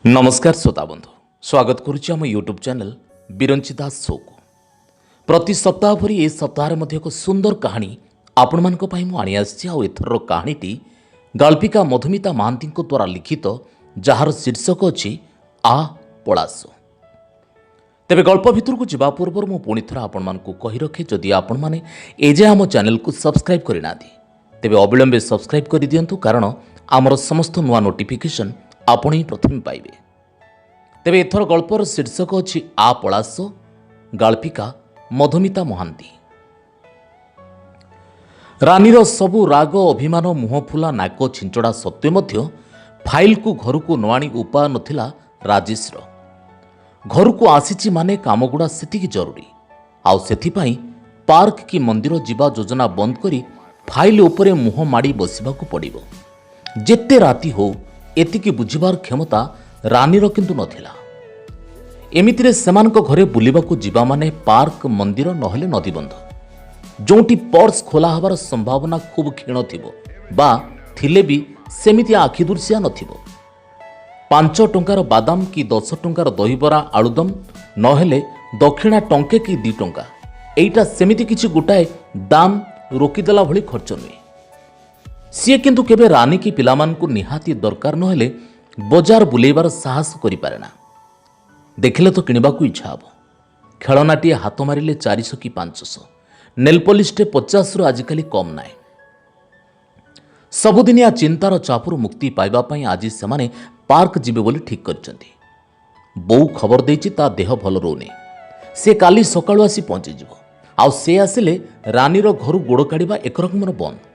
नमस्कार श्रोता बंधु स्वागत करुच्ची आम यूट्यूब चैनल बिरंची दास शो को प्रति सप्ताह भरी ए सप्ताह में एक सुंदर कहानी आपण मान आनी आसी एथर कहानीटी गाल्पिका मधुमिता महांती द्वारा लिखित जार शीर्षक अच्छी आ पलाश। तेरे गल्प भितर को जावा पूर्व मु पुणी थर आपण मानकु कहि रखे जदि आपण माने एजे आम चैनल को सब्सक्राइब करना तेरे अविलंबे सब्सक्राइब कर दियंतु कारण आमर समस्त नुआ नोटिफिकेशन आपण ही प्रथम पाइबे। तेबे एथर गल्पर शीर्षक अच्छी आ पलाश गाल्पिका मधुमिता महांती। रानीर सबु राग अभिमान मुह फुला नाक छिंचड़ा सत्वे मध्य फाइल को घर को न आनी उपाय नथिला राजेशर। घर को आसीची माने कामगुड़ा सेतिकी जरूरी आउ सेथिपाई पार्क की मंदिर जीवा योजना बंद करी फाइल उपरे मुह माड़ी बसिबाकू पड़िबो। जेते राति हो एतिकी बुझिबार क्षमता रानीर किंतु नथिला। एमितिरे सेमानक घरे बुलिबाकू जीवा माने पार्क मंदिर नहेले नदीबंध जोंटी पर्स खोला हबार संभावना खूब क्षीण थिबो बा थिले भी सेमिति आखि दुर्सिया नथिबो। 5 टंकार बादाम कि 10 टंकार दहीबरा आलुदम नहेले दक्षिणा टंके कि 2 टंका एइटा सेमिति किछि गोटाए दाम रोकिदेला भली खर्च नुहे। सी किंतु केबे रानी की पिलामानकु निहाती दरकार नहेले बजार बुलेबार साहस करि पारेना। देखिले तो किनिबाकू इच्छा हबो। खेलनाटी हाथ मारिले 400 कि 500 नेल पॉलिशटे 50 रु आजिकाली कम नाए। सबुदिनिया चिंतार चापुर मुक्ति पाइबा पई आज सेमाने पार्क जिबे बोली ठीक करचंती। बो खबर देछि ता देह भल रोने से काली सकाळु आसी पहुंची जिवो आउ से आसिले रानीर घरु गोड़ काढिबा एक रकमर बंद।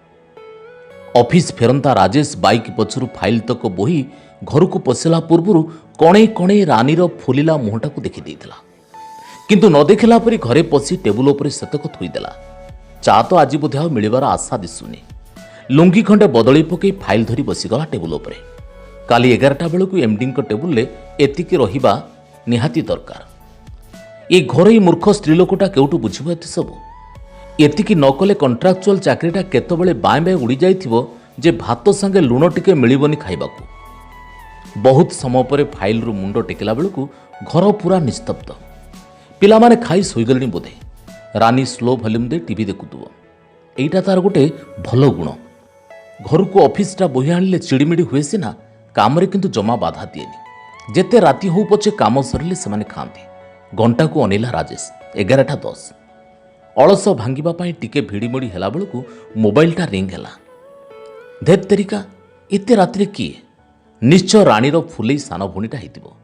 ऑफिस फेरंता राजेश बाइक पछरु फाइल तक बोही घर को पशिला पूर्व कणे कणे रानीर फुलिला मुहटा को देखि देइथिला किंतु न देखिला परी घरे पसी टेबुल उपरे सेतक थुईदेला। चा तो आज बोधे आ मिलिबार आशा दिसुनी। लुंगी खंडे बदली पकई फाइल धरी बसीगला टेबुल उपरे। काली 11टा बेलू एमडी टेबुल ले एतिकी रहिबा निहाती दरकार। ये घरोई मूर्ख स्त्री लोकटा केउटु बुझिबो एते सबु। एतिकी न कले कॉन्ट्राक्चुअल चाकरीटा केतबेले बाएं बाएं उड़ी जाइथिबो जे भात संगे लुण टिके मिलिबनी खाइबाकू। बहुत समय पर फाइल रु मुंड टेकिला बेलू घर पूरा निस्तब्ध। पिला माने खाई सोईगलेनी बोधे। रानी स्लो वॉल्यूम दे टीवी देखुथुबो। एइटा तार गोटे भल गुण। घर को ऑफिसटा बोही आनिले चिड़िमिड़ी हुए सिना कामरे किंतु जमा बाधा दिएनी। जेते राति हो पछे काम सरिले सेमाने खांती। घंटा को अनेला राजेश 11:10। अलस भांगिबा पई टिके भिड़ीमोड़ी हेला बेलू मोबाइलटा रिंग हेला। धेत तेरिका एते रात्रि किए? निश्चय रानीर फुलेई सान भुणीटा हेतिबो।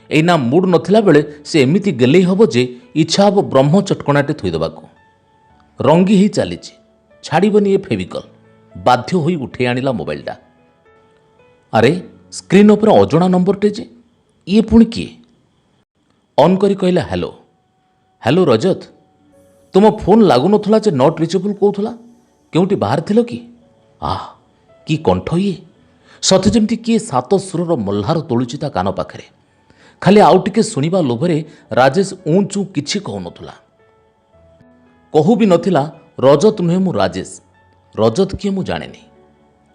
एइना मूड नथिला बेले से एमिति गेलेई हबो जे इच्छा हबो ब्रह्म चटकणाटे थोइदेबाकू। रंगी ही चलीछि छाड़िबनी ए फेविकल। बाध्य होई उठे आनिला मोबाइलटा। अरे स्क्रीन उपर अजणा नंबरटे जे ये पुणी किए? ऑन करी कहला हेलो हेलो रजत तुम फोन लागु नथुला जे नॉट रिचेबल कहूला केउटी बाहर थिलो कि? आह कि कंठ ये सते जेमती किए सात सुरर मल्हार तोलुची ता कान पाखरे। खाली आउ टिके सुनिबा लोभरे राजेश ऊंचू किछि कहु नथुला। कहू भी नथिला रजत नुहे मु राजेश। रजत किए मु जानेनी।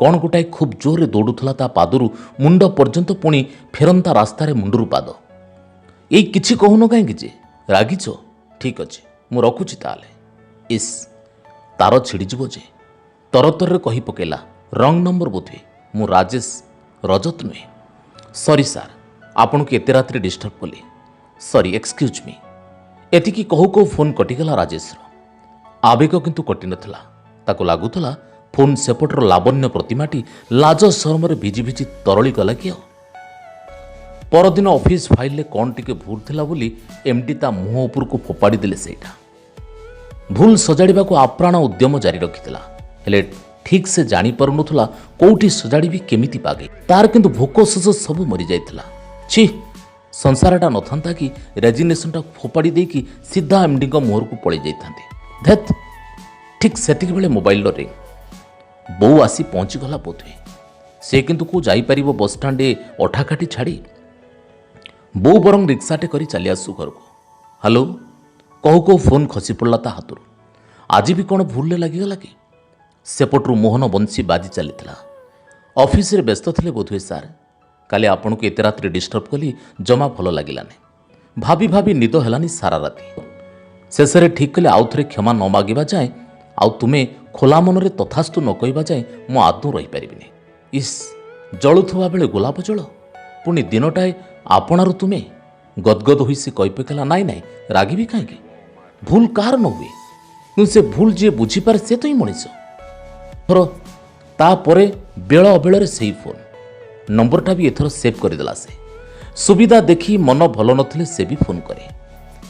कौन गोटाए खूब जोरे दौड़ुला ता पादरू मुंड पर्यंत पुणी फेरंता रास्तार मुंडरू पाद। ये किछि कहून कहीं जे रागिच? ठीक अच्छे मु रखुची ताले। इस तार छिड़ीज जे तरतर कही पकेला रंग नंबर बोधे मु राजेश रजत नुहे। सॉरी सार आपन को एते रात्रि डिस्टर्ब कली। Sorry excuse me. एतिकी कहू कहू फोन कटिगला राजेश। आवेग किंतु कटि नथिला। ताको लागुथला फोन सेपटर लावण्य प्रतिमाटी लाज शरमरे भिजी भिजी तरली गला कि। परदिन ऑफिस फाइल ले कौन टिके भूल थिला बोली एमडी ता मुह उपर को फोपाड़ी देले सेटा। भूल सजाड़िबा को आप्राण उद्यम जारी रखिथिला हेले ठीक से जानी पारुनथुला कोउठी सजाड़ी भी केमिति पागे। तार किंतु भोक शोष सब मरी जाइथिला। छी संसारटा नथंता कि रेजिग्नेशनटा फोपाड़ी देकी सीधा एमडी को मुहर को पळै जाइथांती। धेत ठीक सेतिक बेले मोबाइल रिंग। बो आसी पहुंची गला बोधे। से किंतु को जाई परिबो बस स्टैंड अठाकाटी छाड़ी। बो बरंग रिक्साटे करी चली आसु घर को। हेलो कहू कहू फोन खसी पड़ला ता हाथरू। आज भी कौन भूल लगिगला कि? सेपटू मोहन बंशी बाजी चली। ऑफिस रे व्यस्त थे बोधुए सार କାଲି ଆପଣଙ୍କୁ ଏତେ ରାତିରେ ଡିଷ୍ଟର୍ବ କଲି ଜମା ଭଲ ଲାଗିଲାନି। ଭାବି ଭାବି ନିଦ ହେଲାନି ସାରା ରାତି। ଶେଷରେ ଠିକ୍ କଲେ ଆଉ ଥରେ କ୍ଷମା ନ ମାଗିବା ଯାଏଁ ଆଉ ତୁମେ ଖୋଲା ମନରେ ତଥାସ୍ତୁ ନ କହିବା ଯାଏଁ ମୁଁ ଆଦୌ ରହିପାରିବିନି। ଇସ୍, ଜଳୁଥିବା ବେଳେ ଗୋଲାପ ଜଳ, ପୁଣି ଦିନଟାଏ ଆପଣାରୁ ତୁମେ। ଗଦଗଦ ହୋଇ ସେ କହିପକାଇଲା, ନାଇଁ ନାଇଁ ରାଗିବି କାହିଁକି? ଭୁଲ କାହାର ନ ହୁଏ, କିନ୍ତୁ ସେ ଭୁଲ ଯିଏ ବୁଝିପାରେ ସେ ତ ହିଁ ମଣିଷ। ତାପରେ ବେଳ ଅବେଳରେ ସେଇ ଫୋନ୍ ନମ୍ବରଟା ବି ଏଥର ସେଭ୍ କରିଦେଲା ସେ। ସୁବିଧା ଦେଖି ମନ ଭଲ ନଥିଲେ ସେ ବି ଫୋନ୍ କରେ।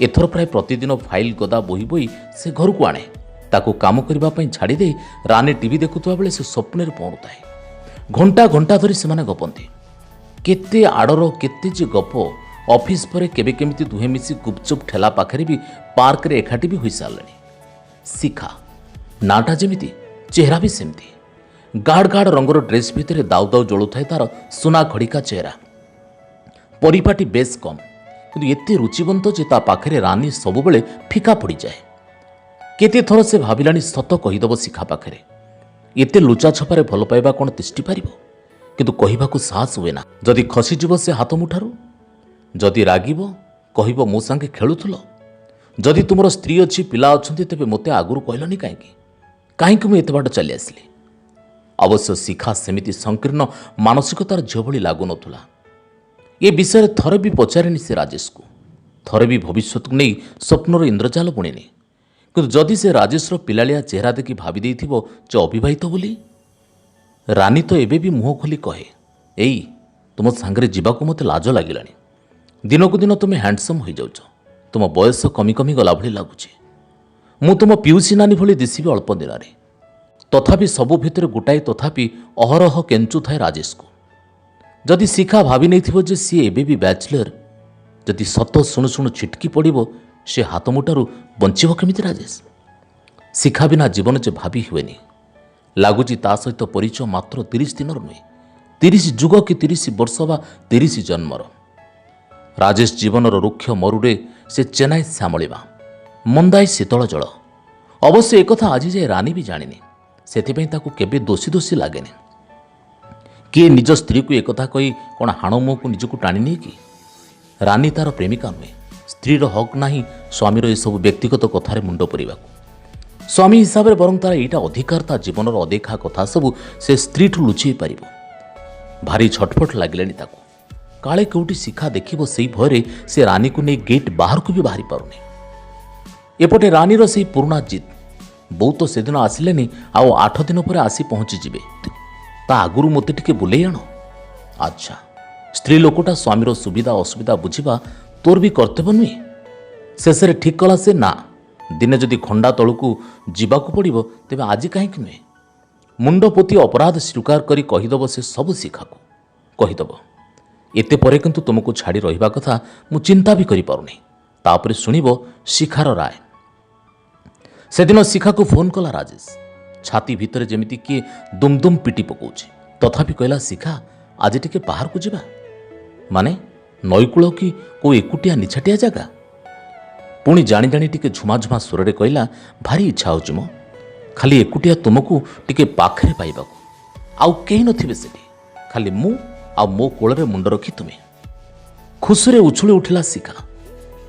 ଏଥର ପ୍ରାୟ ପ୍ରତିଦିନ ଫାଇଲ ଗଦା ବୋହି ବୋହି ସେ ଘରକୁ ଆଣେ। ତାକୁ କାମ କରିବା ପାଇଁ ଛାଡ଼ିଦେଇ ରାନୀ ଟିଭି ଦେଖୁଥିବା ବେଳେ ସେ ସ୍ୱପ୍ନରେ ପହଁରୁଥାଏ। ଘଣ୍ଟା ଘଣ୍ଟା ଧରି ସେମାନେ ଗପନ୍ତି। କେତେ ଆଡ଼ର କେତେ ଯେ ଗପ। ଅଫିସ୍ ପରେ କେବେ କେମିତି ଦୁହେଁ ମିଶି ଗୁପଚୁପ୍ ଠେଲା ପାଖରେ ବି ପାର୍କରେ ଏକାଠି ବି ହୋଇସାରିଲେଣି। ଶିଖା ନାଁଟା ଯେମିତି, ଚେହେରା ବି ସେମିତି। ଗାଢ଼ ଗାଢ଼ ରଙ୍ଗର ଡ୍ରେସ୍ ଭିତରେ ଦାଉ ଦାଉ ଜଳୁଥାଏ ତାର ସୁନା ଖଡ଼ିକା ଚେହେରା। ପରିପାଟି ବେଶ୍ କମ୍, କିନ୍ତୁ ଏତେ ରୁଚିବନ୍ତ ଯେ ତା ପାଖରେ ରାନୀ ସବୁବେଳେ ଫିକା ପଡ଼ିଯାଏ। କେତେ ଥର ସେ ଭାବିଲାଣି ସତ କହିଦେବ ଶିଖା ପାଖରେ। ଏତେ ଲୁଚା ଛପାରେ ଭଲ ପାଇବା କ'ଣ ତିଷ୍ଠି ପାରିବ? କିନ୍ତୁ କହିବାକୁ ସାହସ ହୁଏ ନା। ଯଦି ଖସିଯିବ ସେ ହାତ ମୁଠାରୁ, ଯଦି ରାଗିବ କହିବ ମୋ ସାଙ୍ଗେ ଖେଳୁଥିଲ, ଯଦି ତୁମର ସ୍ତ୍ରୀ ଅଛି ପିଲା ଅଛନ୍ତି ତେବେ ମୋତେ ଆଗରୁ କହିଲନି କାହିଁକି ମୁଁ ଏତେ ବାଟ ଚାଲି ଆସିଲି? ଅବଶ୍ୟ ଶିଖା ସେମିତି ସଂକୀର୍ଣ୍ଣ ମାନସିକତାର ଝିଅ ଭଳି ଲାଗୁନଥିଲା। ଏ ବିଷୟରେ ଥରେ ବି ପଚାରେନି ସେ ରାଜେଶକୁ, ଥରେ ବି ଭବିଷ୍ୟତକୁ ନେଇ ସ୍ୱପ୍ନର ଇନ୍ଦ୍ରଜାଲ ବୁଣିନି। କିନ୍ତୁ ଯଦି ସେ ରାଜେଶର ପିଲାଳିଆ ଚେହେରା ଦେଖି ଭାବି ଦେଇଥିବ ଯେ ଅବିବାହିତ ବୋଲି। ରାନୀ ତ ଏବେ ବି ମୁହଁ ଖୋଲି କହେ, ଏଇ ତୁମ ସାଙ୍ଗରେ ଯିବାକୁ ମୋତେ ଲାଜ ଲାଗିଲାଣି। ଦିନକୁ ଦିନ ତୁମେ ହ୍ୟାଣ୍ଡସମ୍ ହୋଇଯାଉଛ, ତୁମ ବୟସ କମି କମି ଗଲା ଭଳି ଲାଗୁଛି। ମୁଁ ତୁମ ପିଉସୀ ନାନୀ ଭଳି ଦିଶିବି ଅଳ୍ପ ଦିନରେ। ତଥାପି ସବୁ ଭିତରେ ଗୋଟାଏ ତଥାପି ଅହରହ କେଞ୍ଚୁଥାଏ ରାଜେଶକୁ। ଯଦି ଶିଖା ଭାବି ନେଇଥିବ ଯେ ସିଏ ଏବେ ବି ବ୍ୟାଚଲର, ଯଦି ସତ ଶୁଣୁ ଶୁଣୁ ଛିଟକି ପଡ଼ିବ ସେ ହାତ ମୁଠାରୁ ବଞ୍ଚିବ କେମିତି ରାଜେଶ? ଶିଖା ବିନା ଜୀବନ ଯେ ଭାବି ହୁଏନି। ଲାଗୁଛି ତା ସହିତ ପରିଚୟ ମାତ୍ର 30 ଦିନର ନୁହେଁ, 30 ଯୁଗ କି 30 ବର୍ଷ ବା 30 ଜନ୍ମର। ରାଜେଶ ଜୀବନର ରୁକ୍ଷ ମରୁରେ ସେ ଚେନାଏ ଶ୍ୟାମଳିମା, ମନ୍ଦାଏ ଶୀତଳ ଜଳ। ଅବଶ୍ୟ ଏକଥା ଆଜି ଯାଏ ରାନୀ ବି ଜାଣିନି, ସେଥିପାଇଁ ତାକୁ କେବେ ଦୋଷୀ ଦୋଷୀ ଲାଗେନି। କିଏ ନିଜ ସ୍ତ୍ରୀକୁ ଏକଥା କହି କ'ଣ ହାଣ ମୁହଁକୁ ନିଜକୁ ଟାଣିନିଏ କି? ରାନୀ ତାର ପ୍ରେମିକା ନୁହେଁ। ସ୍ତ୍ରୀର ହକ୍ ନାହିଁ ସ୍ୱାମୀର ଏସବୁ ବ୍ୟକ୍ତିଗତ କଥାରେ ମୁଣ୍ଡ ପୁରେଇବାକୁ। ସ୍ୱାମୀ ହିସାବରେ ବରଂ ତାର ଏଇଟା ଅଧିକାର ତା ଜୀବନର ଅଦେଖା କଥା ସବୁ ସେ ସ୍ତ୍ରୀଠୁ ଲୁଚେଇ ପାରିବ। ଭାରି ଛଟପଟ ଲାଗିଲାଣି ତାକୁ। କାଳେ କେଉଁଠି ଶିଖା ଦେଖିବ ସେଇ ଭୟରେ ସେ ରାନୀକୁ ନେଇ ଗେଟ୍ ବାହାରକୁ ବି ବାହାରି ପାରୁନି। ଏପଟେ ରାନୀର ସେଇ ପୁରୁଣା ଜିଦ୍, ବୋଉ ତ ସେଦିନ ଆସିଲେନି, ଆଉ 8 ଦିନ ପରେ ଆସି ପହଞ୍ଚିଯିବେ, ତା ଆଗରୁ ମୋତେ ଟିକେ ବୁଲେଇ ଆଣ। ଆଚ୍ଛା, ସ୍ତ୍ରୀ ଲୋକଟା ସ୍ୱାମୀର ସୁବିଧା ଅସୁବିଧା ବୁଝିବା ତୋର ବି କର୍ତ୍ତବ୍ୟ ନୁହେଁ? ଶେଷରେ ଠିକ୍ କଲା ସେ, ନା, ଦିନେ ଯଦି ଖଣ୍ଡା ତଳକୁ ଯିବାକୁ ପଡ଼ିବ ତେବେ ଆଜି କାହିଁକି ନୁହେଁ। ମୁଣ୍ଡ ପୋତି ଅପରାଧ ସ୍ୱୀକାର କରି କହିଦେବ ସେ ସବୁ ଶିଖାକୁ କହିଦେବ, ଏତେ ପରେ କିନ୍ତୁ ତୁମକୁ ଛାଡ଼ି ରହିବା କଥା ମୁଁ ଚିନ୍ତା ବି କରିପାରୁନି। ତାପରେ ଶୁଣିବ ଶିଖାର ରାୟ। ସେଦିନ ଶିଖାକୁ ଫୋନ୍ କଲା ରାଜେଶ। ଛାତି ଭିତରେ ଯେମିତି କିଏ ଦୁମ୍ ଦୁମ୍ ପିଟି ପକାଉଛି। ତଥାପି କହିଲା, ଶିଖା ଆଜି ଟିକେ ବାହାରକୁ ଯିବା। ମାନେ ନଈକୂଳ କି କେଉଁ ଏକୁଟିଆ ନିଛାଟିଆ ଜାଗା? ପୁଣି ଜାଣି ଜାଣି ଟିକେ ଝୁମାଝୁମା ସ୍ୱରରେ କହିଲା, ଭାରି ଇଚ୍ଛା ହେଉଛି ମୋ, ଖାଲି ଏକୁଟିଆ ତୁମକୁ ଟିକେ ପାଖରେ ପାଇବାକୁ। ଆଉ କେହି ନଥିବେ ସେଠି, ଖାଲି ମୁଁ ଆଉ ମୋ କୋଳରେ ମୁଣ୍ଡ ରଖି ତୁମେ। ଖୁସିରେ ଉଛୁଳି ଉଠିଲା ଶିଖା।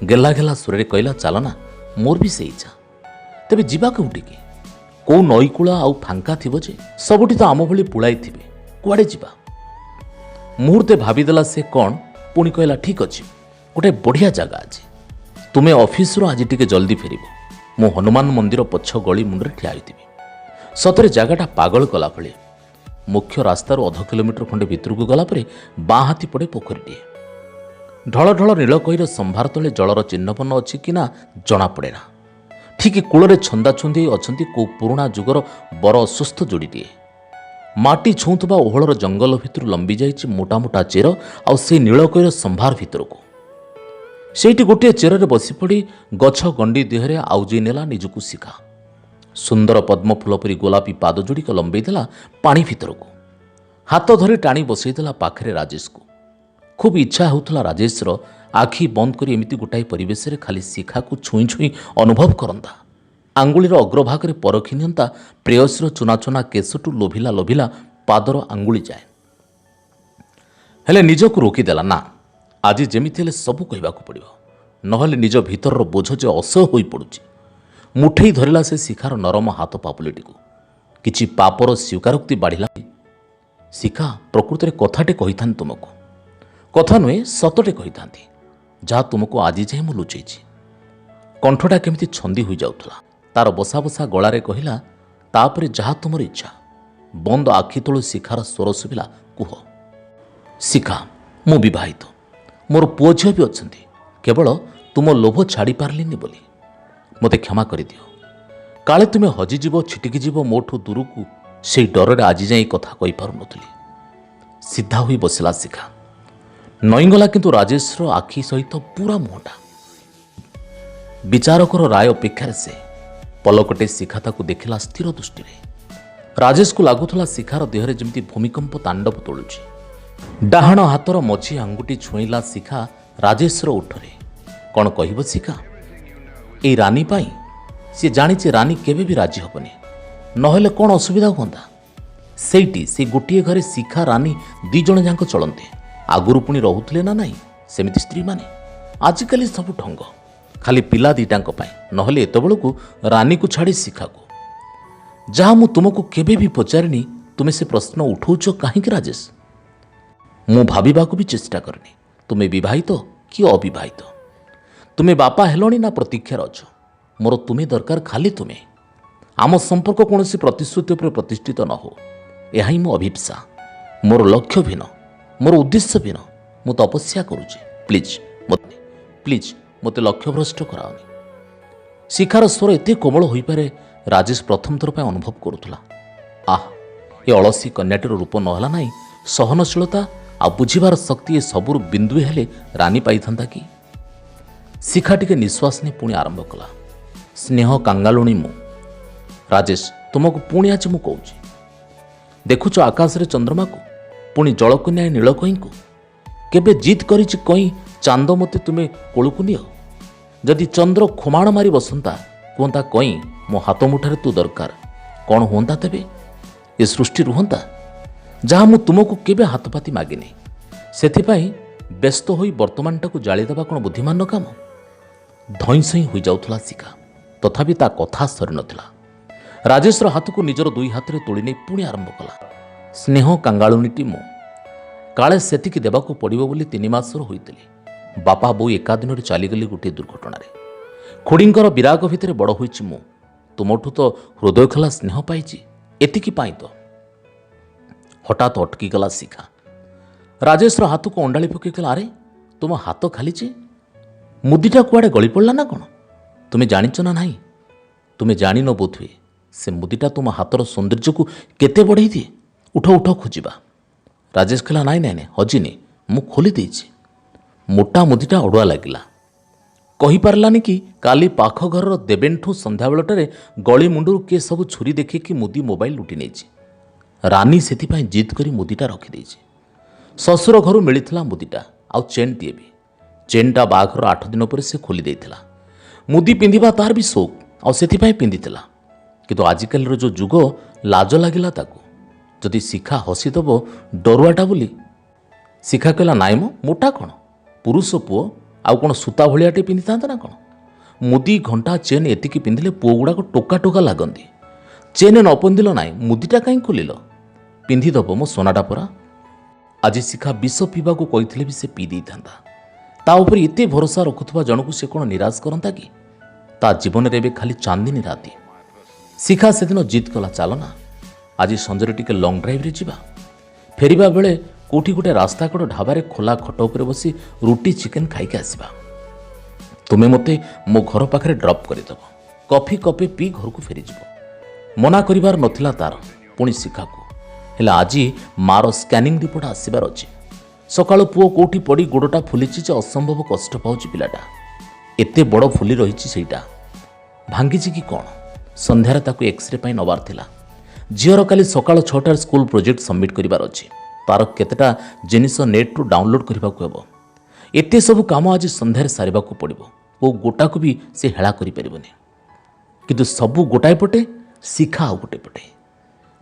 ଗେଲା ଗେଲା ସ୍ୱରରେ କହିଲା, ଚାଲ ନା, ମୋର ବି ସେଇ ଇଚ୍ଛା। ତେବେ ଯିବା କେଉଁଠିକି? କେଉଁ ନଈକୂଳ ଆଉ ଫାଙ୍କା ଥିବ ଯେ? ସବୁଠି ତ ଆମ ଭଳି ପୁଳାଇ ଥିବେ, କୁଆଡ଼େ ଯିବା? ମୁହୂର୍ତ୍ତେ ଭାବିଦେଲା ସେ କ'ଣ, ପୁଣି କହିଲା, ଠିକ୍ ଅଛି, ଗୋଟେ ବଢ଼ିଆ ଜାଗା ଅଛି। ତୁମେ ଅଫିସରୁ ଆଜି ଟିକେ ଜଲ୍ଦି ଫେରିବ। ମୁଁ ହନୁମାନ ମନ୍ଦିର ପଛ ଗଳି ମୁଣ୍ଡରେ ଠିଆ ହୋଇଥିବି। ସତରେ ଜାଗାଟା ପାଗଳ କଲା ଭଳି। ମୁଖ୍ୟ ରାସ୍ତାରୁ 1/2 କିଲୋମିଟର ଖଣ୍ଡେ ଭିତରକୁ ଗଲା ପରେ ବାଁ ହାତି ପଡ଼େ ପୋଖରୀଟିଏ। ଢଳ ଢଳ ନୀଳକଇର ସମ୍ଭାର ତଳେ ଜଳର ଚିହ୍ନପନ୍ନ ଅଛି କି ନା ଜଣାପଡ଼େ ନା। ଠିକ୍ କୂଳରେ ଛନ୍ଦାଛନ୍ଦି ଅଛନ୍ତି କେଉଁ ପୁରୁଣା ଯୁଗର ବର ଅସୁସ୍ଥ ଯୋଡ଼ିଟିଏ। ମାଟି ଛୁଉଁଥିବା ଓହଳର ଜଙ୍ଗଲ ଭିତରୁ ଲମ୍ବି ଯାଇଛି ମୋଟା ମୋଟା ଚେର, ଆଉ ସେଇ ନୀଳକଇର ସମ୍ଭାର ଭିତରକୁ। ସେଇଠି ଗୋଟିଏ ଚେରରେ ବସିପଡ଼ି ଗଛ ଗଣ୍ଡି ଦେହରେ ଆଉଜେଇ ନେଲା ନିଜକୁ ଶିଖା। ସୁନ୍ଦର ପଦ୍ମଫୁଲ ପରି ଗୋଲାପୀ ପାଦ ଯୋଡ଼ିକ ଲମ୍ବେଇ ଦେଲା ପାଣି ଭିତରକୁ। ହାତ ଧରି ଟାଣି ବସେଇ ଦେଲା ପାଖରେ ରାଜେଶକୁ। ଖୁବ୍ ଇଚ୍ଛା ହେଉଥିଲା ରାଜେଶର ଆଖି ବନ୍ଦ କରି ଏମିତି ଗୋଟାଏ ପରିବେଶରେ ଖାଲି ଶିଖାକୁ ଛୁଇଁ ଛୁଇଁ ଅନୁଭବ କରନ୍ତା। ଆଙ୍ଗୁଳିର ଅଗ୍ରଭାଗରେ ପରଖି ନିଅନ୍ତା ପ୍ରେୟସୀର ଚୁନା ଚୁନା କେଶଠୁ ଲୋଭିଲା ଲୋଭିଲା ପାଦର ଆଙ୍ଗୁଳି ଯାଏ। ହେଲେ ନିଜକୁ ରୋକିଦେଲା। ନା, ଆଜି ଯେମିତି ହେଲେ ସବୁ କହିବାକୁ ପଡ଼ିବ, ନହେଲେ ନିଜ ଭିତରର ବୋଝ ଯେ ଅସହ୍ୟ ହୋଇପଡ଼ୁଛି। ମୁଠେଇ ଧରିଲା ସେ ଶିଖାର ନରମ ହାତ ପାପୁଲିଟିକୁ। କିଛି ପାପର ସ୍ୱୀକାରୋକ୍ତି ବାଢ଼ିଲା। ଶିଖା, ପ୍ରକୃତରେ କଥାଟେ କହିଥାନ୍ତି ତୁମକୁ। କଥା ନୁହେଁ, ସତଟେ କହିଥାନ୍ତି, ଯାହା ତୁମକୁ ଆଜି ଯାଏଁ ମୁଁ ଲୁଚେଇଛି। କଣ୍ଠଟା କେମିତି ଛନ୍ଦି ହୋଇଯାଉଥିଲା। ତାର ବସା ବସା ଗଳାରେ କହିଲା, ତାପରେ ଯାହା ତୁମର ଇଚ୍ଛା। ବନ୍ଦ ଆଖି ତଳୁ ଶିଖାର ସ୍ୱର ଶୁଭିଲା, କୁହ। ଶିଖା, ମୁଁ ବିବାହିତ। ମୋର ପୁଅ ଝିଅ ବି ଅଛନ୍ତି। କେବଳ ତୁମ ଲୋଭ ଛାଡ଼ି ପାରିଲିନି ବୋଲି ମୋତେ କ୍ଷମା କରିଦିଅ। କାଳେ ତୁମେ ହଜିଯିବ, ଛିଟିକି ଯିବ ମୋଠୁ ଦୂରକୁ, ସେଇ ଡରରେ ଆଜି ଯାଏଁ କଥା କହିପାରୁନଥିଲି। ସିଧା ହୋଇ ବସିଲା ଶିଖା। ନଇଁଗଲା କିନ୍ତୁ ରାଜେଶର ଆଖି ସହିତ ପୁରା ମୁହଁଟା। ବିଚାରକର ରାୟ ଅପେକ୍ଷାରେ ସେ ପଲକଟେ ଶିଖା ତାକୁ ଦେଖିଲା ସ୍ଥିର ଦୃଷ୍ଟିରେ। ରାଜେଶକୁ ଲାଗୁଥିଲା ଶିଖାର ଦେହରେ ଯେମିତି ଭୂମିକମ୍ପ ତାଣ୍ଡବ ତୋଳୁଛି। ଡାହାଣ ହାତର ମଝି ଆଙ୍ଗୁଠି ଛୁଇଁଲା ଶିଖା ରାଜେଶର ଓଠରେ। କ'ଣ କହିବ ଶିଖା? ଏଇ ରାନୀ ପାଇଁ? ସେ ଜାଣିଛି ରାନୀ କେବେ ବି ରାଜି ହେବନି। ନହେଲେ କ'ଣ ଅସୁବିଧା ହୁଅନ୍ତା? ସେଇଠି ସେ ଗୋଟିଏ ଘରେ ଶିଖା ରାନୀ ଦୁଇ ଜଣ ଯାକ ଚଳନ୍ତେ। ଆଗରୁ ପୁଣି ରହୁଥିଲେ ନା ନାହିଁ ସେମିତି ସ୍ତ୍ରୀମାନେ। ଆଜିକାଲି ସବୁ ଢଙ୍ଗ, ଖାଲି ପିଲା ଦିଟାଙ୍କ ପାଇଁ। ନହେଲେ ଏତେବେଳକୁ ରାନୀକୁ ଛାଡ଼ି ଶିଖାକୁ। ଯାହା ମୁଁ ତୁମକୁ କେବେ ବି ପଚାରିନି, ତୁମେ ସେ ପ୍ରଶ୍ନ ଉଠାଉଛ କାହିଁକି ରାଜେଶ? ମୁଁ ଭାବିବାକୁ ବି ଚେଷ୍ଟା କରିନି ତୁମେ ବିବାହିତ କି ଅବିବାହିତ। ତୁମେ ବାପା ହେଲଣି ନା ପ୍ରତୀକ୍ଷାରେ ଅଛ। ମୋର ତୁମେ ଦରକାର, ଖାଲି ତୁମେ। ଆମ ସମ୍ପର୍କ କୌଣସି ପ୍ରତିଶ୍ରୁତି ଉପରେ ପ୍ରତିଷ୍ଠିତ ନ ହେଉ, ଏହା ହିଁ ମୋ ଅଭିପ୍ସା। ମୋର ଲକ୍ଷ୍ୟ ଭିନ୍ନ, ମୋର ଉଦ୍ଦେଶ୍ୟ ଭିନ୍ନ। ମୁଁ ତପସ୍ୟା କରୁଛି। ପ୍ଲିଜ୍ ମୋତେ ଲକ୍ଷ୍ୟଭ୍ରଷ୍ଟ କରାଅନି। ଶିଖାର ସ୍ୱର ଏତେ କୋମଳ ହୋଇପାରେ ରାଜେଶ ପ୍ରଥମ ଥର ପାଇଁ ଅନୁଭବ କରୁଥିଲା। ଏ ଅଳସୀ କନ୍ୟାଟିର ରୂପ ନହେଲା ନାହିଁ, ସହନଶୀଳତା ଆଉ ବୁଝିବାର ଶକ୍ତି ଏ ସବୁରୁ ବିନ୍ଦୁଏ ହେଲେ ରାନୀ ପାଇଥାନ୍ତା କି? ଶିଖା ଟିକେ ନିଶ୍ୱାସ ନେଇ ପୁଣି ଆରମ୍ଭ କଲା। ସ୍ନେହ କାଙ୍ଗାଳୁଣୀ ମୁଁ। ରାଜେଶ, ତୁମକୁ ପୁଣି ଆଜି ମୁଁ କହୁଛି, ଦେଖୁଛ ଆକାଶରେ ଚନ୍ଦ୍ରମାକୁ, ପୁଣି ଜଳକନ୍ୟା ନୀଳକଇଁକୁ। କେବେ ଜିଦ୍ କରିଛି କଇଁ ଚାନ୍ଦ ମୋତେ ତୁମେ କୋଳକୁ ନିଅ। ଯଦି ଚନ୍ଦ୍ର ଖୁମାଣ ମାରି ବସନ୍ତା, କୁହନ୍ତା କଇଁ ମୋ ହାତ ମୁଠାରେ ତୁ ଦରକାର, କ'ଣ ହୁଅନ୍ତା ତେବେ? ଏ ସୃଷ୍ଟି ରୁହନ୍ତା? ଯାହା ମୁଁ ତୁମକୁ କେବେ ହାତପାତି ମାଗିନି। ସେଥିପାଇଁ ବ୍ୟସ୍ତ ହୋଇ ବର୍ତ୍ତମାନଟାକୁ ଜାଳିଦେବା କ'ଣ ବୁଦ୍ଧିମାନର କାମ? ଧଇଁ ସଇଁ ହୋଇଯାଉଥିଲା ଶିଖା। ତଥାପି ତା କଥା ସରିନଥିଲା। ରାଜେଶର ହାତକୁ ନିଜର ଦୁଇ ହାତରେ ତୋଳି ନେଇ ପୁଣି ଆରମ୍ଭ କଲା। ସ୍ନେହ କାଙ୍ଗାଳୁଣୀଟି ମୁଁ। କାଳେ ସେତିକି ଦେବାକୁ ପଡ଼ିବ ବୋଲି 3 ମାସର ହୋଇଥିଲି। ବାପା ବୋଉ ଏକା ଦିନରେ ଚାଲିଗଲି ଗୋଟିଏ ଦୁର୍ଘଟଣାରେ। ଖୁଡ଼ିଙ୍କର ବିରାଗ ଭିତରେ ବଡ଼ ହୋଇଛି ମୁଁ। ତୁମଠୁ ତ ହୃଦୟ ଖେଲା ସ୍ନେହ ପାଇଛି, ଏତିକି ପାଇଁ ତ। ହଠାତ୍ ଅଟକିଗଲା ଶିଖା। ରାଜେଶର ହାତକୁ ଅଣ୍ଡାଳି ପକାଇ କହିଲା, ଆରେ ତୁମ ହାତ ଖାଲିଛି? ମୁଦିଟା କୁଆଡ଼େ ଗଳି ପଡ଼ିଲା ନା କ'ଣ? ତୁମେ ଜାଣିଛ ନା ନାହିଁ? ତୁମେ ଜାଣିନ ବୋଧହୁଏ। ସେ ମୁଦିଟା ତୁମ ହାତର ସୌନ୍ଦର୍ଯ୍ୟକୁ କେତେ ବଢ଼େଇ ଦିଏ। ଉଠ ଖୋଜିବା। ରାଜେଶ କହିଲା, ନାଇଁ ହଜିନି, ମୁଁ ଖୋଲି ଦେଇଛି। ମୋଟା ମୁଦିଟା ଅଡ଼ୁଆ ଲାଗିଲା। କହିପାରିଲାନି କି କାଲି ପାଖ ଘରର ଦେବେଣ୍ଠୁ ସନ୍ଧ୍ୟାବେଳଟାରେ ଗଳି ମୁଣ୍ଡରୁ କିଏ ସବୁ ଛୁରୀ ଦେଖିକି ମୁଦି ମୋବାଇଲ ଲୁଟି ନେଇଛି। ରାନୀ ସେଥିପାଇଁ ଜିଦ୍ କରି ମୁଦିଟା ରଖିଦେଇଛି। ଶ୍ୱଶୁର ଘରୁ ମିଳିଥିଲା ମୁଦିଟା, ଆଉ ଚେନ୍ଟିଏ ବି। ଚେନ୍ଟା ବାହାଘର 8 ଦିନ ପରେ ସେ ଖୋଲି ଦେଇଥିଲା। ମୁଦି ପିନ୍ଧିବା ତାର ବି ସଉକ, ଆଉ ସେଥିପାଇଁ ପିନ୍ଧିଥିଲା। କିନ୍ତୁ ଆଜିକାଲିର ଯେଉଁ ଯୁଗ, ଲାଜ ଲାଗିଲା ତାକୁ। ଯଦି ଶିଖା ହସିଦେବ ଡରୁଆଟା ବୋଲି। ଶିଖା କହିଲା, ନାଇଁ ମ, ମୋଟା କ'ଣ? ପୁରୁଷ ପୁଅ ଆଉ କ'ଣ ସୂତା ଭଳିଆଟେ ପିନ୍ଧିଥାନ୍ତା ନା କ'ଣ? ମୁଦି ଘଣ୍ଟା ଚେନ୍ ଏତିକି ପିନ୍ଧିଲେ ପୁଅ ଗୁଡ଼ାକ ଟୋକା ଟୋକା ଲାଗନ୍ତି। ଚେନ୍ ନ ପିନ୍ଧିଲ ନାହିଁ, ମୁଦିଟା କାହିଁ ଖୋଲିଲ? ପିନ୍ଧିଦେବ ମୋ সোনাଟା ପରା। ଆଜି ଶିଖା ବିଷ ପିଇବାକୁ କହିଥିଲେ ବି ସେ ପିଇ ଦେଇଥାନ୍ତା। ତା ଉପରେ ଏତେ ଭରସା ରଖୁଥିବା ଜଣକୁ ସେ କ'ଣ ନିରାଶ କରନ୍ତା କି? ତା ଜୀବନରେ ଏବେ ଖାଲି ଚାନ୍ଦିନୀ ରାତି। ଶିଖା ସେଦିନ ଜିଦ୍ କଲା, ଚାଲ ନା ଆଜି ସଞ୍ଜରେ ଟିକେ ଲଙ୍ଗ୍ ଡ୍ରାଇଭ୍ରେ ଯିବା। ଫେରିବା ବେଳେ କେଉଁଠି ଗୋଟେ ରାସ୍ତାକଡ଼ ଢାବାରେ ଖୋଲା ଖଟ ଉପରେ ବସି ରୁଟି ଚିକେନ୍ ଖାଇକି ଆସିବା। ତୁମେ ମୋତେ ମୋ ଘର ପାଖରେ ଡ୍ରପ୍ କରିଦେବ। କଫି କପେ ପିଇ ଘରକୁ ଫେରିଯିବ। ମନା କରିବାର ନଥିଲା ତାର। ପୁଣି ଶିଖାକୁ ହେଲେ ଆଜି ମାର ସ୍କାନିଂ ରିପୋର୍ଟ ଆସିବାର ଅଛି। ସକାଳୁ ପୁଅ କେଉଁଠି ପଡ଼ି ଗୋଡ଼ଟା ଫୁଲିଛି ଯେ ଅସମ୍ଭବ କଷ୍ଟ ପାଉଛି ପିଲାଟା। ଏତେ ବଡ଼ ଫୁଲି ରହିଛି, ସେଇଟା ଭାଙ୍ଗିଛି କି କ'ଣ? ସନ୍ଧ୍ୟାରେ ତାକୁ ଏକ୍ସରେ ପାଇଁ ନେବାର ଥିଲା। ଝିଅର କାଲି ସକାଳ 6ଟାରେ ସ୍କୁଲ ପ୍ରୋଜେକ୍ଟ ସବମିଟ୍ କରିବାର ଅଛି। ତାର କେତେଟା ଜିନିଷ ନେଟ୍ରୁ ଡାଉନଲୋଡ୍ କରିବାକୁ ହେବ। ଏତେ ସବୁ କାମ ଆଜି ସନ୍ଧ୍ୟାରେ ସାରିବାକୁ ପଡ଼ିବ। ଓ ଗୋଟାକୁ ବି ସେ ହେଳା କରିପାରିବନି। କିନ୍ତୁ ସବୁ ଗୋଟାଏ ପଟେ, ଶିଖା ଆଉ ଗୋଟେ ପଟେ।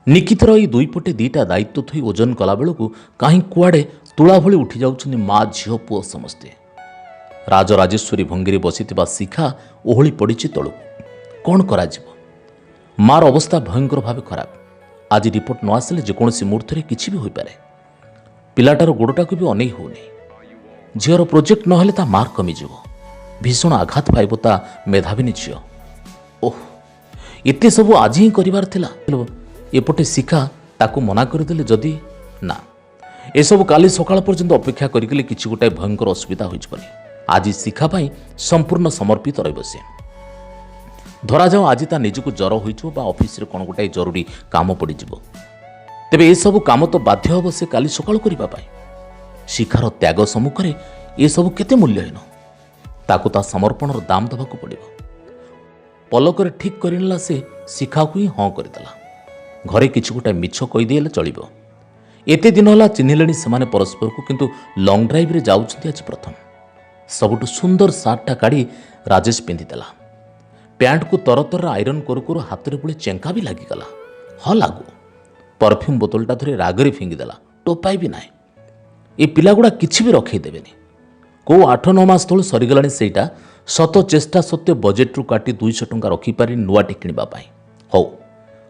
ନିକିତର ଏଇ ଦୁଇ ପଟେ 2ଟା ଦାୟିତ୍ୱ ଥୋଇ ଓଜନ କଲାବେଳକୁ କାହିଁ କୁଆଡ଼େ ତୁଳା ଭଳି ଉଠି ଯାଉଛନ୍ତି ମା ଝିଅ ପୁଅ ସମସ୍ତେ। ରାଜରାଜେଶ୍ୱରୀ ଭଙ୍ଗିରେ ବସିଥିବା ଶିଖା ଓହଳି ପଡ଼ିଛି ତଳକୁ। କ'ଣ କରାଯିବ? ମାର ଅବସ୍ଥା ଭୟଙ୍କର ଭାବେ ଖରାପ। ଆଜି ରିପୋର୍ଟ ନ ଆସିଲେ ଯେକୌଣସି ମୁହୂର୍ତ୍ତରେ କିଛି ବି ହୋଇପାରେ। ପିଲାଟାର ଗୋଡ଼ଟାକୁ ବି ଅନେଇ ହେଉନି। ଝିଅର ପ୍ରୋଜେକ୍ଟ ନହେଲେ ତା ମାର୍କ କମିଯିବ। ଭୀଷଣ ଆଘାତ ପାଇବ ତା ମେଧାବିନୀ ଝିଅ। ଓହ, ଏତେ ସବୁ ଆଜି ହିଁ କରିବାର ଥିଲା। ଏପଟେ ଶିଖା ତାକୁ ମନା କରିଦେଲେ ଯଦି ନା, ଏସବୁ କାଲି ସକାଳ ପର୍ଯ୍ୟନ୍ତ ଅପେକ୍ଷା କରିଗଲେ କିଛି ଗୋଟାଏ ଭୟଙ୍କର ଅସୁବିଧା ହୋଇଯିବନି। ଆଜି ଶିଖା ପାଇଁ ସମ୍ପୂର୍ଣ୍ଣ ସମର୍ପିତ ରହିବ ସେ। ଧରାଯାଉ ଆଜି ତା ନିଜକୁ ଜ୍ୱର ହୋଇଯିବ ବା ଅଫିସରେ କ'ଣ ଗୋଟାଏ ଜରୁରୀ କାମ ପଡ଼ିଯିବ, ତେବେ ଏସବୁ କାମ ତ ବାଧ୍ୟ ହେବ ସେ କାଲି ସକାଳୁ କରିବା ପାଇଁ। ଶିଖାର ତ୍ୟାଗ ସମ୍ମୁଖରେ ଏସବୁ କେତେ ମୂଲ୍ୟହୀନ। ତାକୁ ତା ସମର୍ପଣର ଦାମ ଦେବାକୁ ପଡ଼ିବ। ପଲକରେ ଠିକ୍ କରିନେଲା ସେ ଶିଖାକୁ ହିଁ ହଁ କରିଦେଲା। ଘରେ କିଛି ଗୋଟାଏ ମିଛ କହିଦେଲେ ଚଳିବ। ଏତେ ଦିନ ହେଲା ଚିହ୍ନିଲେଣି ସେମାନେ ପରସ୍ପରକୁ, କିନ୍ତୁ ଲଙ୍ଗ୍ ଡ୍ରାଇଭ୍ରେ ଯାଉଛନ୍ତି ଆଜି ପ୍ରଥମ। ସବୁଠୁ ସୁନ୍ଦର ସାର୍ଟଟା କାଢ଼ି ରାଜେଶ ପିନ୍ଧିଦେଲା। ପ୍ୟାଣ୍ଟକୁ ତରତରରେ ଆଇରନ୍ କରୁ କରୁ ହାତରେ ପୁଣି ଚେଙ୍କା ବି ଲାଗିଗଲା। ହଁ ଲାଗୁ। ପରଫ୍ୟୁମ୍ ବୋତଲଟା ଧରି ରାଗରେ ଫିଙ୍ଗିଦେଲା। ଟୋପାଏ ବି ନାହିଁ। ଏ ପିଲାଗୁଡ଼ା କିଛି ବି ରଖେଇ ଦେବେନି। କେଉଁ 8-9 ମାସ ତଳୁ ସରିଗଲାଣି ସେଇଟା। ଶତ ଚେଷ୍ଟା ସତ୍ତ୍ୱେ ବଜେଟ୍ରୁ କାଟି 200 ଟଙ୍କା ରଖିପାରି ନୂଆଟି କିଣିବା ପାଇଁ। ହଉ,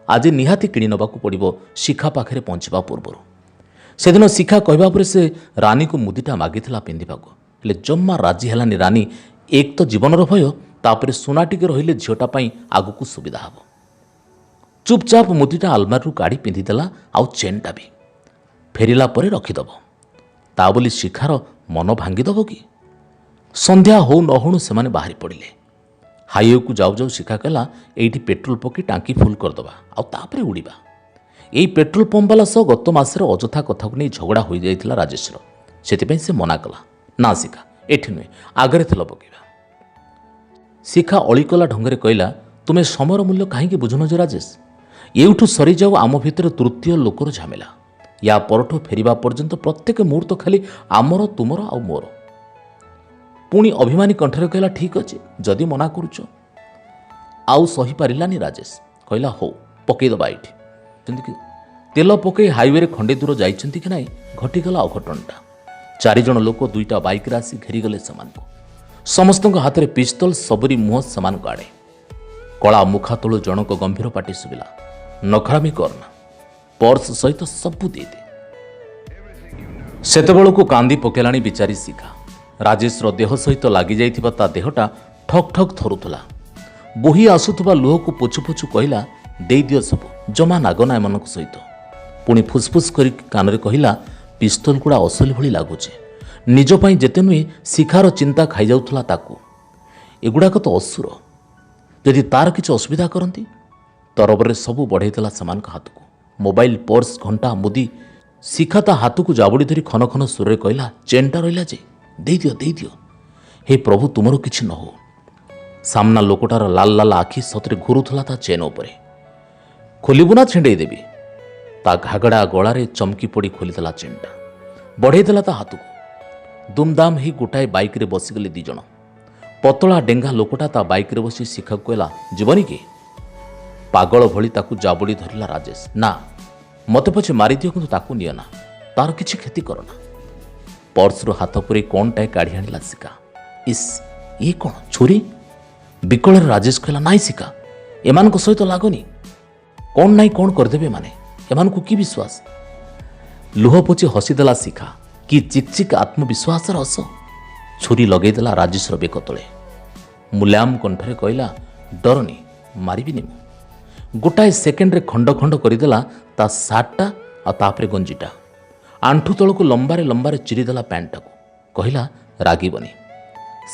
ଆଜି ନିହାତି କିଣି ନେବାକୁ ପଡ଼ିବ ଶିଖା ପାଖରେ ପହଞ୍ଚିବା ପୂର୍ବରୁ। ସେଦିନ ଶିଖା କହିବା ପରେ ସେ ରାନୀକୁ ମୁଦିଟା ମାଗିଥିଲା ପିନ୍ଧିବାକୁ, ହେଲେ ଜମା ରାଜି ହେଲାନି ରାନୀ। ଏକ ତ ଜୀବନର ଭୟ, ତାପରେ ସୁନା ଟିକେ ରହିଲେ ଝିଅଟା ପାଇଁ ଆଗକୁ ସୁବିଧା ହେବ। ଚୁପଚାପ ମୁଦିଟା ଆଲମାରିରୁ କାଢ଼ି ପିନ୍ଧିଦେଲା, ଆଉ ଚେନ୍ଟା ବି। ଫେରିଲା ପରେ ରଖିଦେବ। ତା ବୋଲି ଶିଖାର ମନ ଭାଙ୍ଗିଦେବ କି? ସନ୍ଧ୍ୟା ହଉ ନ ହଉଣୁ ସେମାନେ ବାହାରି ପଡ଼ିଲେ। ହାଇୱେକୁ ଯାଉ ଯାଉ ଶିଖା କହିଲା, ଏଇଠି ପେଟ୍ରୋଲ ପକାଇ ଟାଙ୍କି ଫୁଲ୍ କରିଦେବା, ଆଉ ତାପରେ ଉଡ଼ିବା। ଏଇ ପେଟ୍ରୋଲ ପମ୍ପବାଲା ସହ ଗତ ମାସରେ ଅଯଥା କଥାକୁ ନେଇ ଝଗଡ଼ା ହୋଇଯାଇଥିଲା ରାଜେଶର। ସେଥିପାଇଁ ସେ ମନା କଲା, ନା ଶିଖା, ଏଠି ନୁହେଁ, ଆଗରେ ତେଲ ପକାଇବା। ଶିଖା ଅଳିକଲା ଢଙ୍ଗରେ କହିଲା, ତୁମେ ସମୟର ମୂଲ୍ୟ କାହିଁକି ବୁଝୁନ ଯେ ରାଜେଶ? ଏଇଠୁ ସରିଯାଉ ଆମ ଭିତରେ ତୃତୀୟ ଲୋକର ଝାମେଲା। ୟା ପରଠୁ ଫେରିବା ପର୍ଯ୍ୟନ୍ତ ପ୍ରତ୍ୟେକ ମୁହୂର୍ତ୍ତ ଖାଲି ଆମର, ତୁମର ଆଉ ମୋର। ପୁଣି ଅଭିମାନୀ କଣ୍ଠରେ କହିଲା, ଠିକ୍ ଅଛି ଯଦି ମନା କରୁଛ। ଆଉ ସହିପାରିଲାନି ରାଜେଶ। କହିଲା, ହଉ ପକାଇଦେବା ଏଇଠି। ଯେମିତିକି ତେଲ ପକାଇ ହାଇୱେରେ ଖଣ୍ଡେ ଦୂର ଯାଇଛନ୍ତି କି ନାହିଁ, ଘଟିଗଲା ଅଘଟଣଟା। 4 ଜଣ ଲୋକ 2ଟା ବାଇକ୍ରେ ଆସି ଘେରିଗଲେ ସେମାନଙ୍କୁ। ସମସ୍ତଙ୍କ ହାତରେ ପିସ୍ତଲ, ସବୁରି ମୁହଁ ସେମାନଙ୍କ ଆଡ଼େ। କଳା ମୁଖା ତଳୁ ଜଣକ ଗମ୍ଭୀର ପାଟି ଶୁଭିଲା, ନଖରାମି କରନା, ପର୍ସ ସହିତ ସବୁ ଦେଇଦେ। ସେତେବେଳକୁ କାନ୍ଦି ପକେଇଲାଣି ବିଚାରୀ ଶିଖା। ରାଜେଶର ଦେହ ସହିତ ଲାଗିଯାଇଥିବା ତା ଦେହଟା ଠକ୍ ଠକ୍ ଥରୁଥିଲା। ବୋହି ଆସୁଥିବା ଲୁହକୁ ପୋଛୁ ପୋଛୁ କହିଲା, ଦେଇଦିଅ ସବୁ, ଜମା ନାଗନା ଏମାନଙ୍କ ସହିତ। ପୁଣି ଫୁସ୍ଫୁସ୍ କରି କାନରେ କହିଲା, ପିସ୍ତଲ ଗୁଡ଼ା ଅସଲି ଭଳି ଲାଗୁଛି। ନିଜ ପାଇଁ ଯେତେ ନୁହେଁ, ଶିଖାର ଚିନ୍ତା ଖାଇଯାଉଥିଲା ତାକୁ। ଏଗୁଡ଼ାକ ତ ଅସୁର, ଯଦି ତାର କିଛି ଅସୁବିଧା କରନ୍ତି। ତରବରରେ ସବୁ ବଢ଼େଇଦେଲା ସେମାନଙ୍କ ହାତକୁ। ମୋବାଇଲ, ପର୍ସ, ଘଣ୍ଟା, ମୁଦି। ଶିଖା ତା ହାତକୁ ଜାବୁଡ଼ି ଧରି ଖନ ଖନ ସୁରରେ କହିଲା, ଚେନ୍ଟା ରହିଲା ଯେ, ଦେଇଦିଅ ଦେଇଦିଅ। ହେ ପ୍ରଭୁ, ତୁମର କିଛି ନ ହଉ। ସାମ୍ନା ଲୋକଟାର ଲାଲ ଲାଲ ଆଖି ସତରେ ଘୁରୁଥିଲା ତା ଚେନ୍ ଉପରେ। ଖୋଲିବୁ ନା ଛିଣ୍ଡେଇ ଦେବି? ତା ଘାଗଡ଼ା ଗଳାରେ ଚମକି ପଡ଼ି ଖୋଲିଦେଲା ଚେନ୍ଟା। ବଢ଼େଇଦେଲା ତା ହାତକୁ। ଦୁମଦାମ ହେଇ ଗୋଟାଏ ବାଇକ୍ରେ ବସିଗଲେ 2 ଜଣ। ପତଳା ଡେଙ୍ଗା ଲୋକଟା ତା ବାଇକ୍ରେ ବସି ଶିଖାକୁ କହିଲା, ଯିବନି କି? ପାଗଳ ଭଳି ତାକୁ ଜାବୁଡ଼ି ଧରିଲା ରାଜେଶ। ନା, ମୋତେ ପଛେ ମାରିଦିଅ, କିନ୍ତୁ ତାକୁ ନିଅ ନା, ତାର କିଛି କ୍ଷତି କରନା। ପର୍ସରୁ ହାତ ପୁରେଇ କ'ଣଟାଏ କାଢ଼ି ଆଣିଲା ଶିଖା। ଇସ୍, ଇଏ କ'ଣ ଛୁରୀ? ବିକଳରେ ରାଜେଶ କହିଲା, ନାଇଁ ଶିଖା, ଏମାନଙ୍କ ସହିତ ଲାଗନି। କ'ଣ ନାଇଁ କ'ଣ କରିଦେବେ ଏମାନେ, ଏମାନଙ୍କୁ କି ବିଶ୍ୱାସ? ଲୁହ ପୋଛି ହସିଦେଲା ଶିଖା। କି ଚିକଚିକ୍ ଆତ୍ମବିଶ୍ୱାସର ହସ। ଛୁରୀ ଲଗେଇଦେଲା ରାଜେଶର ବେକ ତଳେ। ମୁଲାୟମ କଣ୍ଠରେ କହିଲା, ଡରନି, ମାରିବିନି ମୁଁ। ଗୋଟାଏ ସେକେଣ୍ଡରେ ଖଣ୍ଡ ଖଣ୍ଡ କରିଦେଲା ତା ସାର୍ଟଟା ଆଉ ତାପରେ ଗଞ୍ଜିଟା। ଆଣ୍ଠୁ ତଳକୁ ଲମ୍ବାରେ ଲମ୍ବାରେ ଚିରିଦେଲା ପ୍ୟାଣ୍ଟଟାକୁ। କହିଲା, ରାଗିବନି।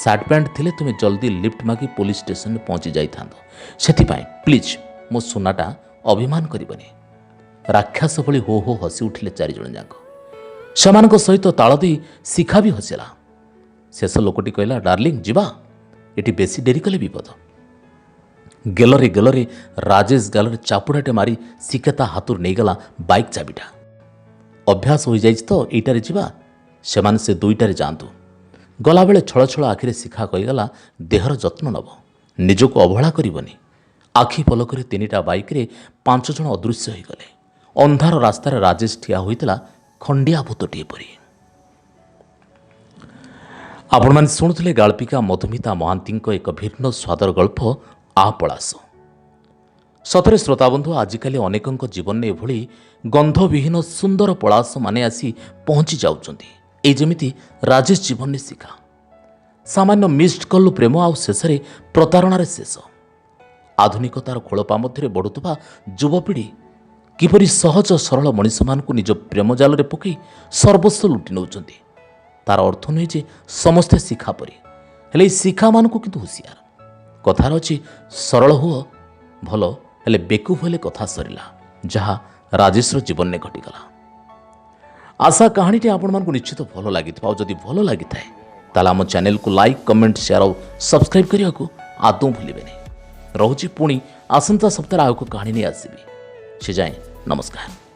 ସାର୍ଟ ପ୍ୟାଣ୍ଟ ଥିଲେ ତୁମେ ଜଲ୍ଦି ଲିଫ୍ଟ ମାଗି ପୋଲିସ ଷ୍ଟେସନରେ ପହଞ୍ଚି ଯାଇଥାନ୍ତ। ସେଥିପାଇଁ ପ୍ଲିଜ୍ ମୋ ସୁନାଟା ଅଭିମାନ କରିବନି। ରାକ୍ଷସ ଭଳି ହୋ ହୋ ହସି ଉଠିଲେ 4 ଜଣ ଯାକ। ସେମାନଙ୍କ ସହିତ ତାଳ ଦେଇ ଶିଖା ବି ହସିଲା। ଶେଷ ଲୋକଟି କହିଲା, ଡାର୍ଲିଂ ଯିବା, ଏଠି ବେଶୀ ଡେରି କଲେ ବିପଦ। ଗେଲରେ ଗେଲରେ ରାଜେଶ ଗାଲରେ ଚାପୁଡ଼ାଟେ ମାରି ଶିଖା ତା ହାତରୁ ନେଇଗଲା ବାଇକ୍ ଚାବିଟା। ଅଭ୍ୟାସ ହୋଇଯାଇଛି ତ ଏଇଟାରେ ଯିବା, ସେମାନେ ସେ 2ଟାରେ ଯାଆନ୍ତୁ। ଗଲାବେଳେ ଛଳ ଛଳ ଆଖିରେ ଶିଖା କହିଗଲା, ଦେହର ଯତ୍ନ ନେବ, ନିଜକୁ ଅବହେଳା କରିବନି। ଆଖି ପଲକରେ 3ଟା ବାଇକ୍ରେ 5 ଜଣ ଅଦୃଶ୍ୟ ହୋଇଗଲେ। ଅନ୍ଧାର ରାସ୍ତାରେ ରାଜେଶ ଠିଆ ହୋଇଥିଲା ଖଣ୍ଡିଆ ଭୂତଟିଏ ପରି। ଆପଣମାନେ ଶୁଣୁଥିଲେ ଗାଳ୍ପିକା ମଧୁମିତା ମହାନ୍ତିଙ୍କ ଏକ ଭିନ୍ନ ସ୍ୱାଦର ଗଳ୍ପ ଆ ପଳାଶ। ସତରେ ଶ୍ରୋତାବନ୍ଧୁ, ଆଜିକାଲି ଅନେକଙ୍କ ଜୀବନରେ ଏଭଳି ଗନ୍ଧବିହୀନ ସୁନ୍ଦର ପଳାଶମାନେ ଆସି ପହଞ୍ଚି ଯାଉଛନ୍ତି। ଏଇ ଯେମିତି ରାଜେଶ ଜୀବନରେ ଶିଖା ସାମାନ୍ୟ ମିସ୍ଡ କଲ୍ ପ୍ରେମ ଆଉ ଶେଷରେ ପ୍ରତାରଣାରେ ଶେଷ। ଆଧୁନିକତାର ଖୋଳପା ମଧ୍ୟରେ ବଢ଼ୁଥିବା ଯୁବପିଢ଼ି କିପରି ସହଜ ସରଳ ମଣିଷମାନଙ୍କୁ ନିଜ ପ୍ରେମ ଜାଲରେ ପକାଇ ସର୍ବସ୍ୱ ଲୁଟି ନେଉଛନ୍ତି। ତାର ଅର୍ଥ ନୁହେଁ ଯେ ସମସ୍ତେ ଶିଖା ପରି, ହେଲେ ଏଇ ଶିଖାମାନଙ୍କୁ କିନ୍ତୁ ହୁସିଆର। କଥାର ଅଛି, ସରଳ ହୁଅ ଭଲ, ହେଲେ ବେକୁଫ ହେଲେ କଥା ସରିଲା, ଯାହା ରାଜେଶର ଜୀବନରେ ଘଟିଗଲା। ଆଶା କାହାଣୀଟି ଆପଣମାନଙ୍କୁ ନିଶ୍ଚିତ ଭଲ ଲାଗିଥିବ। ଆଉ ଯଦି ଭଲ ଲାଗିଥାଏ ତାହେଲେ ଆମ ଚ୍ୟାନେଲକୁ ଲାଇକ୍, କମେଣ୍ଟ, ସେୟାର ଆଉ ସବସ୍କ୍ରାଇବ୍ କରିବାକୁ ଆଦୌ ଭୁଲିବେନି। ରହୁଛି, ପୁଣି ଆସନ୍ତା ସପ୍ତାହରେ ଆଉ ଏକ କାହାଣୀ ନେଇ ଆସିବି। ସେ ଯାଏଁ ନମସ୍କାର।